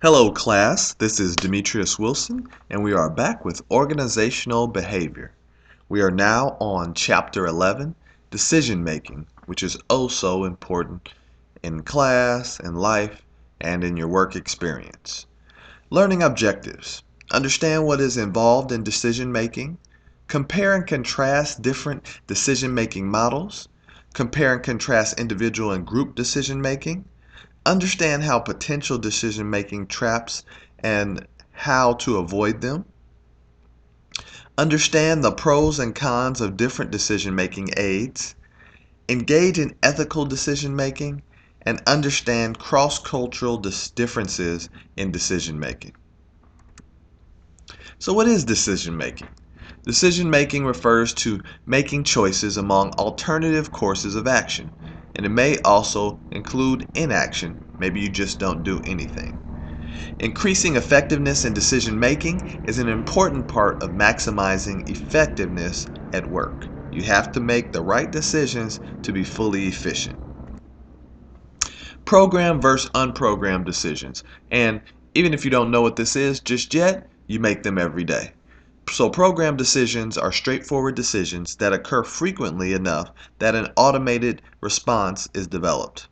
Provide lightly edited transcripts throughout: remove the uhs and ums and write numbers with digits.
Hello class, this is Demetrius Wilson and we are back with organizational behavior. We are now on chapter 11, decision making, which is oh so important in class, in life, and in your work experience. Learning objectives. Understand what is involved in decision making. Compare and contrast different decision making models. Compare and contrast individual and group decision making. Understand how potential decision-making traps and how to avoid them. Understand the pros and cons of different decision-making aids. Engage in ethical decision-making and understand cross-cultural differences in decision-making. So what is decision-making? Decision-making refers to making choices among alternative courses of action, and it may also include inaction. Maybe you just don't do anything. Increasing effectiveness in decision making is an important part of maximizing effectiveness at work. You have to make the right decisions to be fully efficient. Program versus unprogrammed decisions. And even if you don't know what this is just yet, you make them every day. So programmed decisions are straightforward decisions that occur frequently enough that an automated response is developed.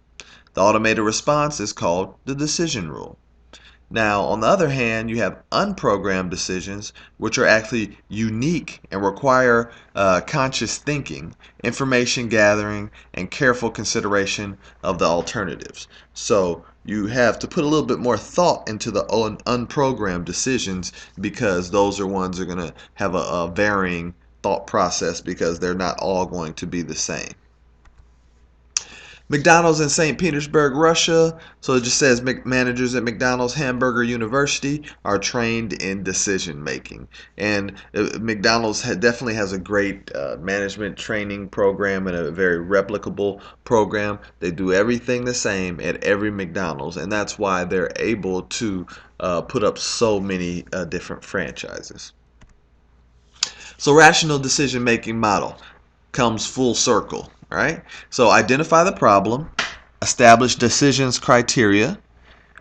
The automated response is called the decision rule. Now, on the other hand, you have unprogrammed decisions, which are actually unique and require conscious thinking, information gathering, and careful consideration of the alternatives. So you have to put a little bit more thought into the unprogrammed decisions because those are ones that are going to have a varying thought process because they're not all going to be the same. McDonald's in St. Petersburg, Russia. So it just says managers at McDonald's Hamburger University are trained in decision making. And McDonald's definitely has a great management training program and a very replicable program. They do everything the same at every McDonald's, and that's why they're able to put up so many different franchises. So rational decision making model comes full circle, right? So identify the problem, establish decisions criteria,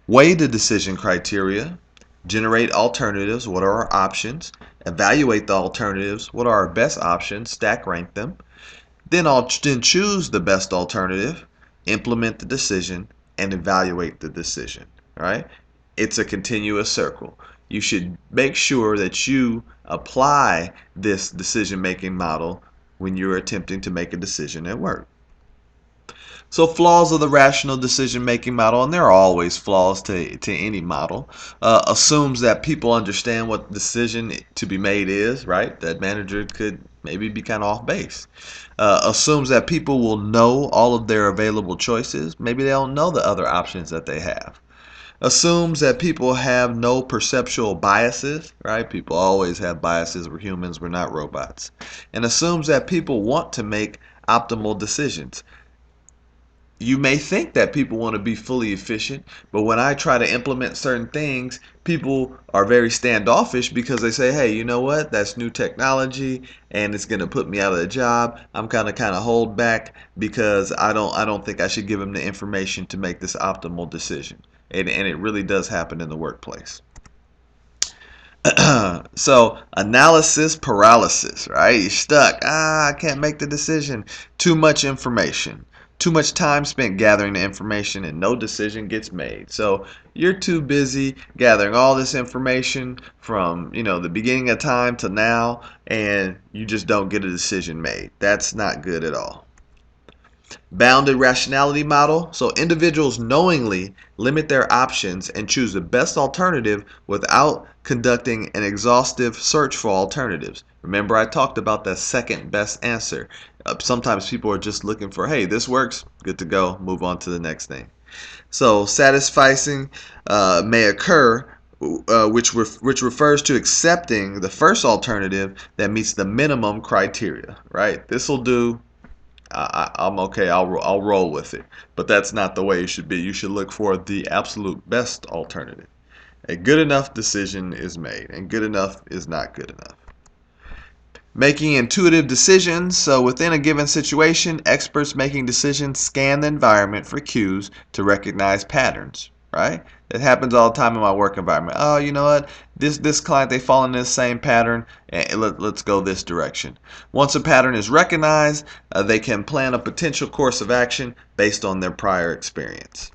weigh the decision criteria, generate alternatives, what are our options, evaluate the alternatives, what are our best options, stack rank them, then choose the best alternative, implement the decision, and evaluate the decision, right? It's a continuous circle. You should make sure that you apply this decision-making model when you're attempting to make a decision at work. So flaws of the rational decision-making model, and there are always flaws to any model, assumes that people understand what the decision to be made is, right? That manager could maybe be kind of off base. Assumes that people will know all of their available choices. Maybe they don't know the other options that they have. Assumes that people have no perceptual biases, right? People always have biases. We're humans, we're not robots. And assumes that people want to make optimal decisions. You may think that people want to be fully efficient, but when I try to implement certain things, people are very standoffish because they say, hey, you know what? That's new technology and it's going to put me out of the job. I'm kind of hold back because I don't think I should give them the information to make this optimal decision. And it really does happen in the workplace. So analysis paralysis, right? You're stuck. I can't make the decision. Too much information. Too much time spent gathering the information and no decision gets made. So you're too busy gathering all this information from, the beginning of time to now, and you just don't get a decision made. That's not good at all. Bounded rationality model. So individuals knowingly limit their options and choose the best alternative without conducting an exhaustive search for alternatives. Remember, I talked about the second best answer. Sometimes people are just looking for, hey, this works, good to go, move on to the next thing. So satisficing may occur, which refers to accepting the first alternative that meets the minimum criteria, right? This will do. I'm okay. I'll roll with it. But that's not the way it should be. You should look for the absolute best alternative. A good enough decision is made, and good enough is not good enough. Making intuitive decisions. So within a given situation, experts making decisions scan the environment for cues to recognize patterns, right? It happens all the time in my work environment. Oh, you know what? This client, they fall in this same pattern, and let's go this direction. Once a pattern is recognized, they can plan a potential course of action based on their prior experience.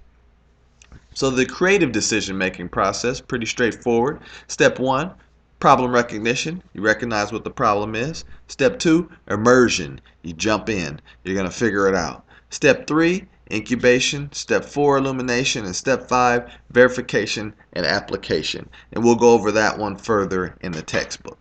So the creative decision-making process, pretty straightforward. Step 1, problem recognition. You recognize what the problem is. Step 2, immersion. You jump in. You're going to figure it out. Step 3, incubation. Step 4, illumination. And step 5, verification and application. And we'll go over that one further in the textbook.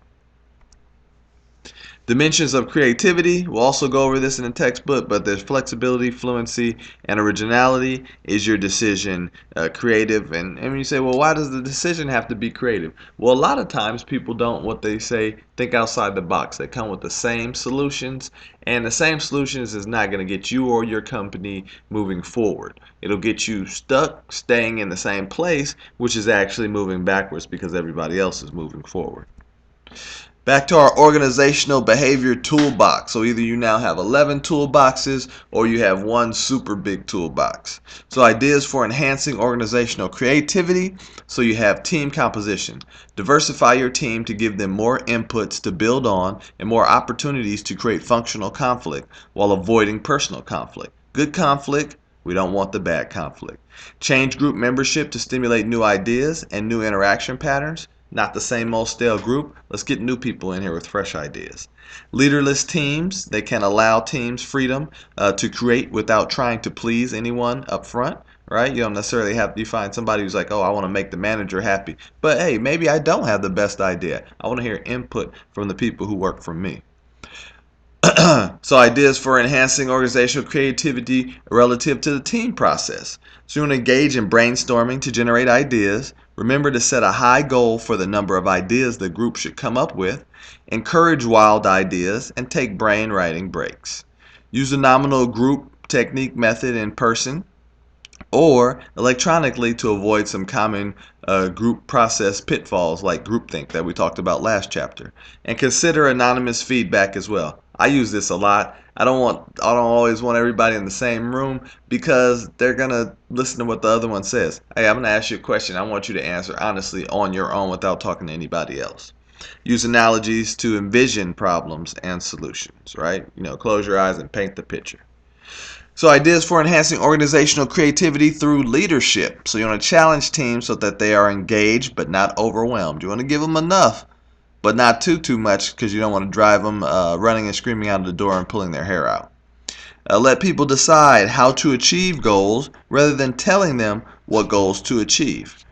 Dimensions of creativity, we'll also go over this in the textbook, but there's flexibility, fluency, and originality. Is your decision creative? And when you say, well, why does the decision have to be creative? Well, a lot of times people don't, what they say, think outside the box. They come with the same solutions, and the same solutions is not going to get you or your company moving forward. It'll get you stuck, staying in the same place, which is actually moving backwards because everybody else is moving forward. Back to our organizational behavior toolbox. So either you now have 11 toolboxes or you have one super big toolbox. So ideas for enhancing organizational creativity. So you have team composition. Diversify your team to give them more inputs to build on and more opportunities to create functional conflict while avoiding personal conflict. Good conflict, we don't want the bad conflict. Change group membership to stimulate new ideas and new interaction patterns. Not the same old stale group. Let's get new people in here with fresh ideas. Leaderless teams, they can allow teams freedom to create without trying to please anyone up front, right? You don't necessarily have to find somebody who's like, oh, I want to make the manager happy. But hey, maybe I don't have the best idea. I want to hear input from the people who work for me. So ideas for enhancing organizational creativity relative to the team process. So you want to engage in brainstorming to generate ideas. Remember to set a high goal for the number of ideas the group should come up with. Encourage wild ideas and take brainwriting breaks. Use a nominal group technique method in person or electronically to avoid some common group process pitfalls like groupthink that we talked about last chapter. And consider anonymous feedback as well. I use this a lot. I don't always want everybody in the same room because they're gonna listen to what the other one says. Hey, I'm gonna ask you a question. I want you to answer honestly on your own without talking to anybody else. Use analogies to envision problems and solutions, right? Close your eyes and paint the picture. So ideas for enhancing organizational creativity through leadership. So you want to challenge teams so that they are engaged but not overwhelmed. You want to give them enough, but not too much because you don't want to drive them running and screaming out of the door and pulling their hair out. Let people decide how to achieve goals rather than telling them what goals to achieve.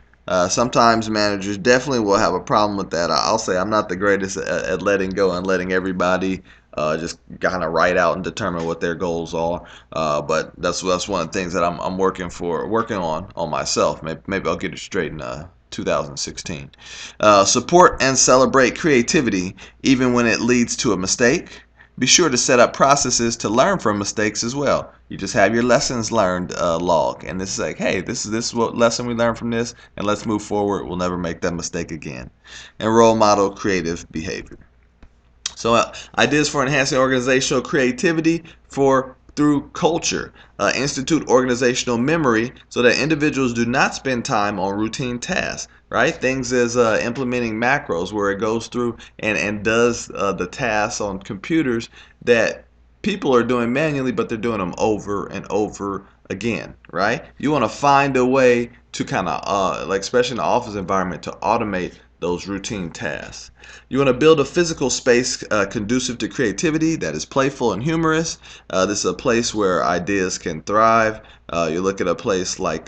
Sometimes managers definitely will have a problem with that. I'll say I'm not the greatest at letting go and letting everybody just kind of write out and determine what their goals are. But that's one of the things that I'm working on myself. Maybe I'll get it straight in 2016. Support and celebrate creativity even when it leads to a mistake. Be sure to set up processes to learn from mistakes as well. You just have your lessons learned log, and it's like, hey, this is what lesson we learned from this, and let's move forward. We'll never make that mistake again. And role model creative behavior. So ideas for enhancing organizational creativity through culture. Institute organizational memory so that individuals do not spend time on routine tasks, right? Things as implementing macros where it goes through and does the tasks on computers that people are doing manually, but they're doing them over and over again, right? You want to find a way to kind of, like especially in the office environment, to automate those routine tasks. You want to build a physical space conducive to creativity that is playful and humorous. This is a place where ideas can thrive. You look at a place like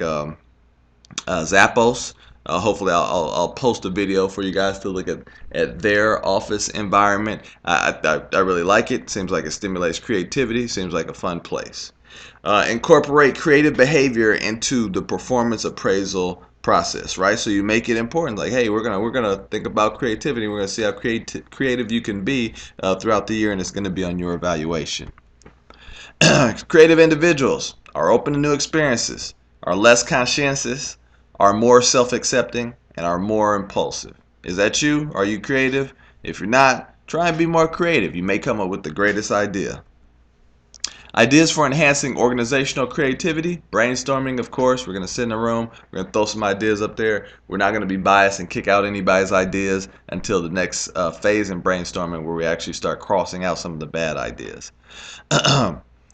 Zappos. Hopefully I'll post a video for you guys to look at their office environment. I really like it. Seems like it stimulates creativity. Seems like a fun place. Incorporate creative behavior into the performance appraisal process, right? So you make it important, like, hey, we're gonna think about creativity. We're gonna see how creative you can be throughout the year, and it's gonna be on your evaluation. Creative individuals are open to new experiences, are less conscientious, are more self-accepting, and are more impulsive. Is that you? Are you creative? If you're not, try and be more creative. You may come up with the greatest idea. Ideas for enhancing organizational creativity, brainstorming, of course. We're going to sit in a room, we're going to throw some ideas up there. We're not going to be biased and kick out anybody's ideas until the next phase in brainstorming, where we actually start crossing out some of the bad ideas.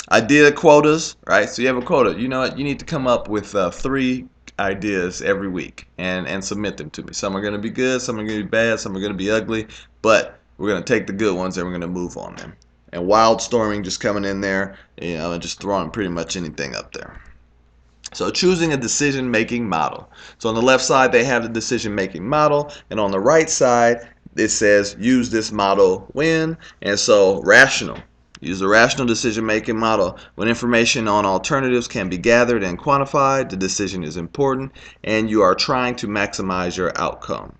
Idea quotas, right? So you have a quota. You know what? You need to come up with 3 ideas every week and submit them to me. Some are going to be good, some are going to be bad, some are going to be ugly, but we're going to take the good ones and we're going to move on them. And wildstorming, just coming in there, and just throwing pretty much anything up there. So choosing a decision-making model. So on the left side, they have the decision-making model, and on the right side, it says use this model when. And so rational. Use a rational decision-making model. When information on alternatives can be gathered and quantified, the decision is important, and you are trying to maximize your outcome.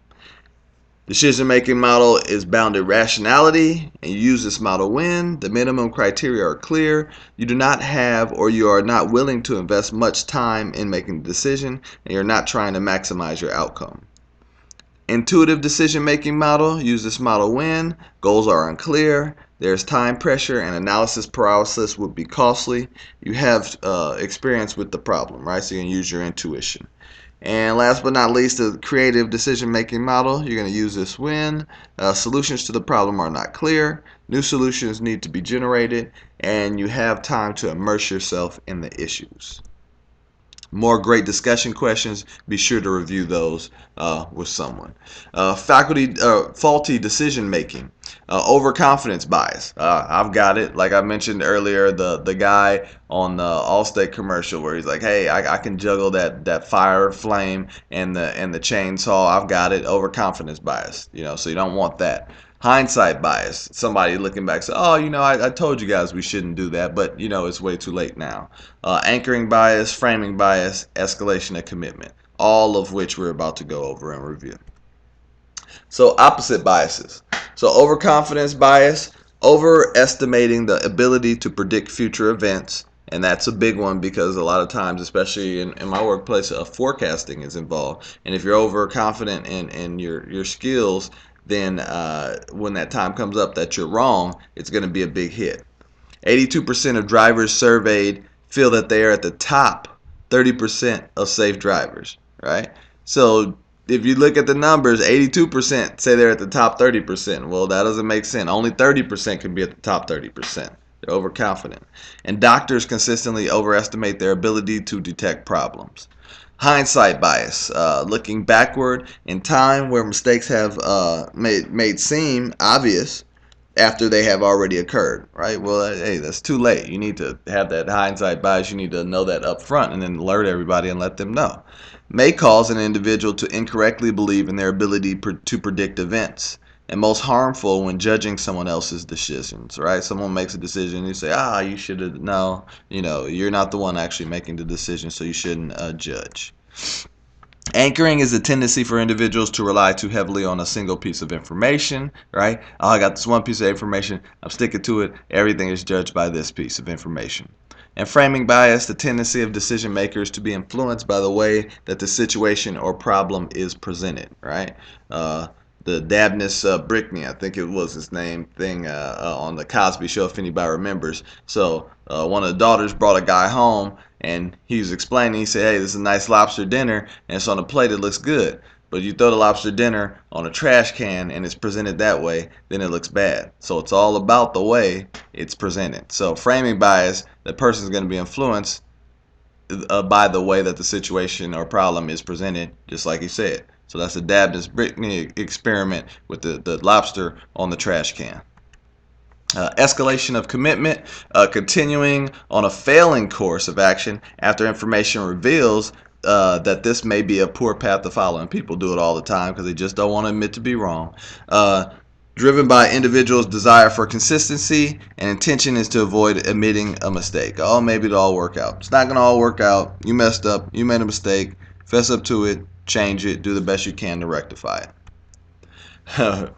Decision-making model is bounded rationality, and you use this model when the minimum criteria are clear, you do not have or you are not willing to invest much time in making the decision, and you're not trying to maximize your outcome. Intuitive decision-making model, use this model when goals are unclear, there's time pressure, and analysis paralysis would be costly. You have experience with the problem, right? So you can use your intuition. And last but not least, the creative decision-making model. You're going to use this when solutions to the problem are not clear, new solutions need to be generated, and you have time to immerse yourself in the issues. More great discussion questions. Be sure to review those with someone. Faulty decision making. Overconfidence bias. I've got it. Like I mentioned earlier, the guy on the Allstate commercial where he's like, "Hey, I can juggle that fire flame and the chainsaw. I've got it." Overconfidence bias. So you don't want that. Hindsight bias. Somebody looking back says, "Oh, I told you guys we shouldn't do that, but it's way too late now." Anchoring bias, framing bias, escalation of commitment. All of which we're about to go over and review. So opposite biases. So overconfidence bias, overestimating the ability to predict future events. And that's a big one because a lot of times, especially in my workplace, forecasting is involved. And if you're overconfident in your skills, then when that time comes up that you're wrong, it's going to be a big hit. 82% of drivers surveyed feel that they are at the top 30% of safe drivers, right? So if you look at the numbers, 82% say they're at the top 30%. Well, that doesn't make sense. Only 30% can be at the top 30%. They're overconfident. And doctors consistently overestimate their ability to detect problems. Hindsight bias, looking backward in time where mistakes have made seem obvious after they have already occurred, right? Well, hey, that's too late. You need to have that hindsight bias. You need to know that up front and then alert everybody and let them know. May cause an individual to incorrectly believe in their ability to predict events, and most harmful when judging someone else's decisions, right? Someone makes a decision, you say, you should have, no, you're not the one actually making the decision, so you shouldn't judge. Anchoring is a tendency for individuals to rely too heavily on a single piece of information, right? Oh, I got this one piece of information, I'm sticking to it, everything is judged by this piece of information. And framing bias, the tendency of decision makers to be influenced by the way that the situation or problem is presented, right? The Dabney Brickney, I think it was his name, thing on the Cosby Show, if anybody remembers. So one of the daughters brought a guy home, and he was explaining. He said, "Hey, this is a nice lobster dinner, and it's on a plate. It looks good. But you throw the lobster dinner on a trash can, and it's presented that way, then it looks bad." So it's all about the way it's presented. So framing bias, the person's going to be influenced by the way that the situation or problem is presented, just like he said. So that's the Dabney-Brickney experiment with the lobster on the trash can. Escalation of commitment, continuing on a failing course of action after information reveals that this may be a poor path to follow. And people do it all the time because they just don't want to admit to be wrong. Driven by individuals' desire for consistency, and intention is to avoid admitting a mistake. Oh, maybe it'll all work out. It's not going to all work out. You messed up. You made a mistake. Fess up to it. Change it. Do the best you can to rectify it.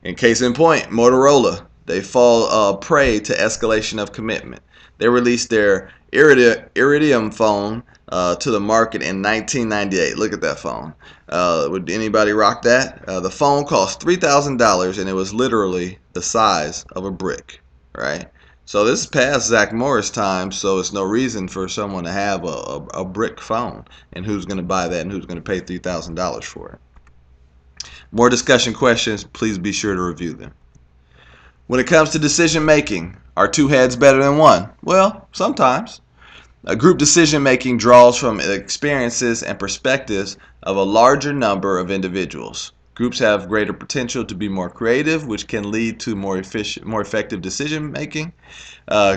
In case in point, Motorola. They fall prey to escalation of commitment. They released their Iridium phone to the market in 1998. Look at that phone. Would anybody rock that? The phone cost $3,000 and it was literally the size of a brick, right? So this is past Zach Morris time, so it's no reason for someone to have a brick phone. And who's going to buy that and who's going to pay $3,000 for it? More discussion questions, please be sure to review them. When it comes to decision making, are two heads better than one? Well, sometimes. Group decision making draws from experiences and perspectives of a larger number of individuals. Groups have greater potential to be more creative, which can lead to more effective decision making.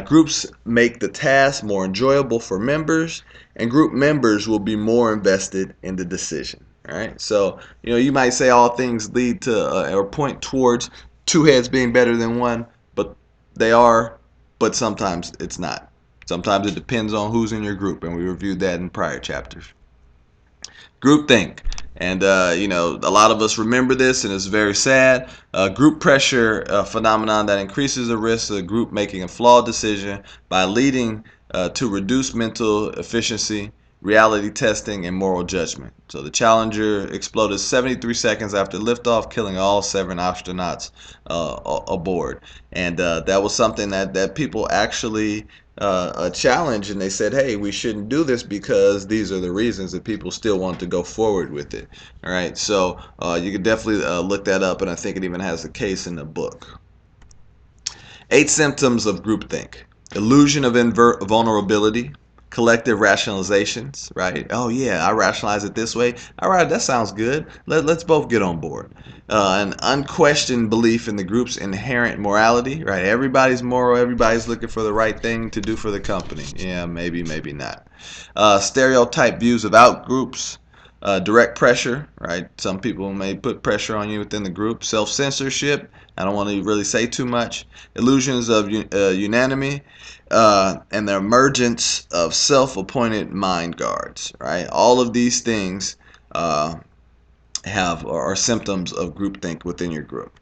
Groups make the task more enjoyable for members, and group members will be more invested in the decision. All right. So you might say all things lead to or point towards two heads being better than one, but they are. But sometimes it's not. Sometimes it depends on who's in your group, and we reviewed that in prior chapters. Groupthink. And, a lot of us remember this, and it's very sad. Group pressure, a phenomenon that increases the risk of the group making a flawed decision by leading to reduced mental efficiency, reality testing, and moral judgment. So the Challenger exploded 73 seconds after liftoff, killing all 7 astronauts aboard. And that was something that people actually challenged, and they said, hey, we shouldn't do this because these are the reasons that people still want to go forward with it. All right, so you can definitely look that up, and I think it even has a case in the book. 8 symptoms of groupthink: illusion of vulnerability, collective rationalizations, right? Oh yeah, I rationalize it this way. All right, that sounds good. Let's both get on board. An unquestioned belief in the group's inherent morality, right? Everybody's moral. Everybody's looking for the right thing to do for the company. Yeah, maybe not. Stereotype views of outgroups. Direct pressure, right? Some people may put pressure on you within the group. Self-censorship. I don't want to really say too much. Illusions of unanimity. And the emergence of self-appointed mind guards, right? All of these things are symptoms of groupthink within your group.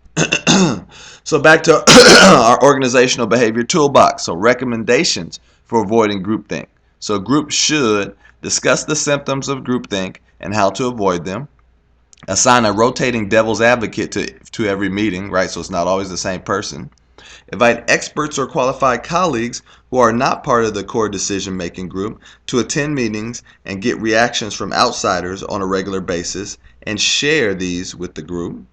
So back to our organizational behavior toolbox. So recommendations for avoiding groupthink. So groups should discuss the symptoms of groupthink and how to avoid them. Assign a rotating devil's advocate to every meeting, right? So it's not always the same person. Invite experts or qualified colleagues who are not part of the core decision-making group to attend meetings and get reactions from outsiders on a regular basis and share these with the group.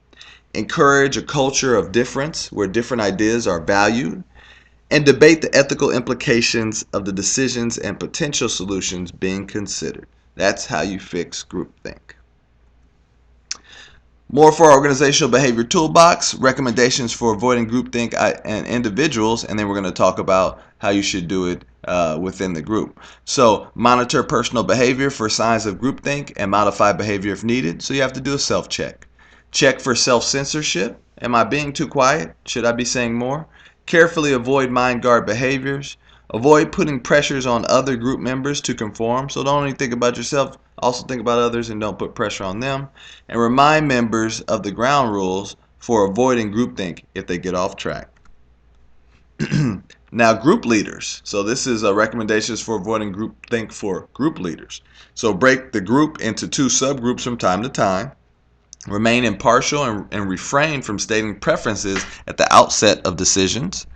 Encourage a culture of difference where different ideas are valued, and debate the ethical implications of the decisions and potential solutions being considered. That's how you fix groupthink. More for our organizational behavior toolbox, recommendations for avoiding groupthink and individuals, and then we're going to talk about how you should do it within the group. So monitor personal behavior for signs of groupthink and modify behavior if needed. So you have to do a self-check. Check for self-censorship. Am I being too quiet? Should I be saying more? Carefully avoid mind guard behaviors. Avoid putting pressures on other group members to conform. So don't only think about yourself, also think about others and don't put pressure on them. And remind members of the ground rules for avoiding groupthink if they get off track. Now, group leaders. So this is recommendations for avoiding groupthink for group leaders. So break the group into 2 subgroups from time to time. Remain impartial and refrain from stating preferences at the outset of decisions.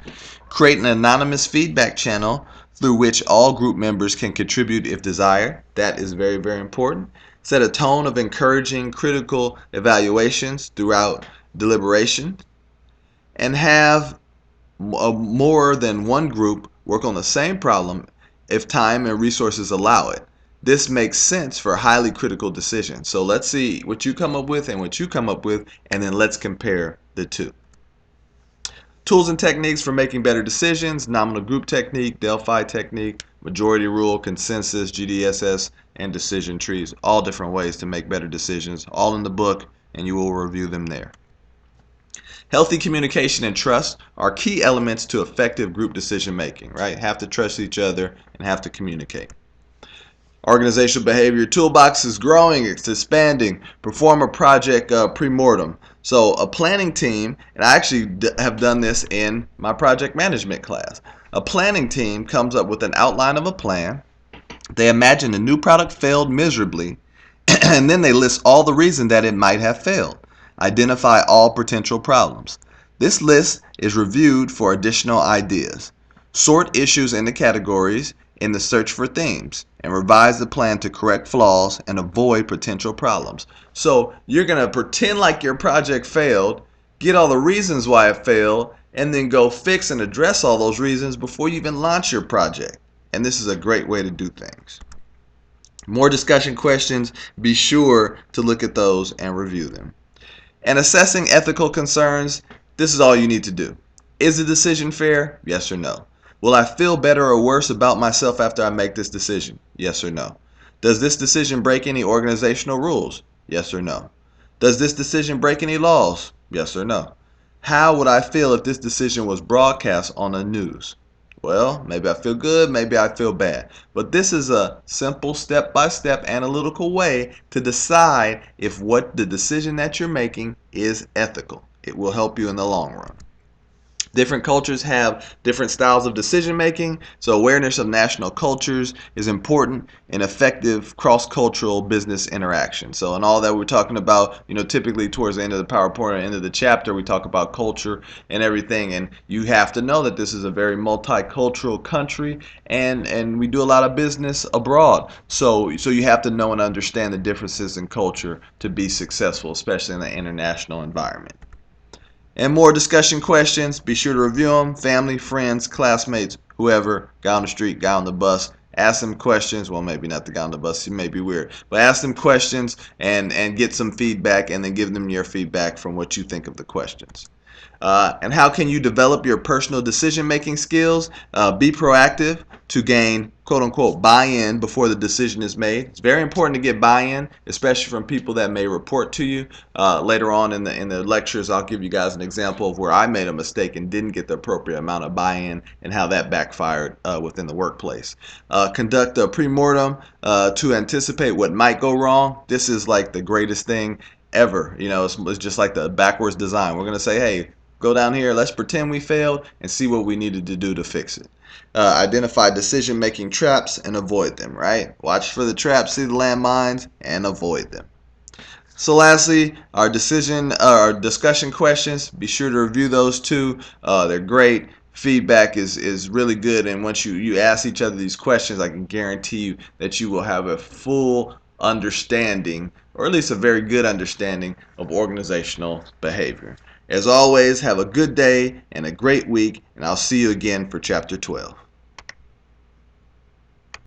Create an anonymous feedback channel through which all group members can contribute if desired. That is very, very important. Set a tone of encouraging critical evaluations throughout deliberation. And have more than one group work on the same problem if time and resources allow it. This makes sense for highly critical decisions. So let's see what you come up with and what you come up with, and then let's compare the two. Tools and techniques for making better decisions: nominal group technique, Delphi technique, majority rule, consensus, GDSS, and decision trees. All different ways to make better decisions, all in the book, and you will review them there. Healthy communication and trust are key elements to effective group decision making, right? Have to trust each other and have to communicate. Organizational behavior toolbox is growing, it's expanding. Perform a project pre-mortem. So a planning team, and I actually have done this in my project management class. A planning team comes up with an outline of a plan. They imagine the new product failed miserably, and then they list all the reasons that it might have failed. Identify all potential problems. This list is reviewed for additional ideas. Sort issues into categories in the search for themes, and revise the plan to correct flaws and avoid potential problems. So you're going to pretend like your project failed, get all the reasons why it failed, and then go fix and address all those reasons before you even launch your project. And this is a great way to do things. More discussion questions, be sure to look at those and review them. And assessing ethical concerns, this is all you need to do. Is the decision fair? Yes or no. Will I feel better or worse about myself after I make this decision? Yes or no. Does this decision break any organizational rules? Yes or no. Does this decision break any laws? Yes or no. How would I feel if this decision was broadcast on the news? Well, maybe I feel good, maybe I feel bad. But this is a simple step-by-step analytical way to decide if what the decision that you're making is ethical. It will help you in the long run. Different cultures have different styles of decision making, so awareness of national cultures is important in effective cross-cultural business interaction. So in all that we're talking about, typically towards the end of the PowerPoint or end of the chapter, we talk about culture and everything, and you have to know that this is a very multicultural country, and we do a lot of business abroad. So you have to know and understand the differences in culture to be successful, especially in an international environment. And more discussion questions, be sure to review them. Family, friends, classmates, whoever, guy on the street, guy on the bus. Ask them questions. Well, maybe not the guy on the bus. He may be weird. But ask them questions and get some feedback, and then give them your feedback from what you think of the questions. And how can you develop your personal decision-making skills? Be proactive to gain quote-unquote buy-in before the decision is made. It's very important to get buy-in, especially from people that may report to you. Later on in the lectures, I'll give you guys an example of where I made a mistake and didn't get the appropriate amount of buy-in and how that backfired within the workplace. Conduct a pre-mortem to anticipate what might go wrong. This is like the greatest thing ever. It's just like the backwards design. We're going to say, hey, go down here, let's pretend we failed and see what we needed to do to fix it. Identify decision-making traps and avoid them, right? Watch for the traps, see the landmines, and avoid them. So lastly, our discussion questions, be sure to review those too. They're great. Feedback is really good, and once you ask each other these questions, I can guarantee you that you will have a full understanding, or at least a very good understanding, of organizational behavior. As always, have a good day and a great week, and I'll see you again for Chapter 12.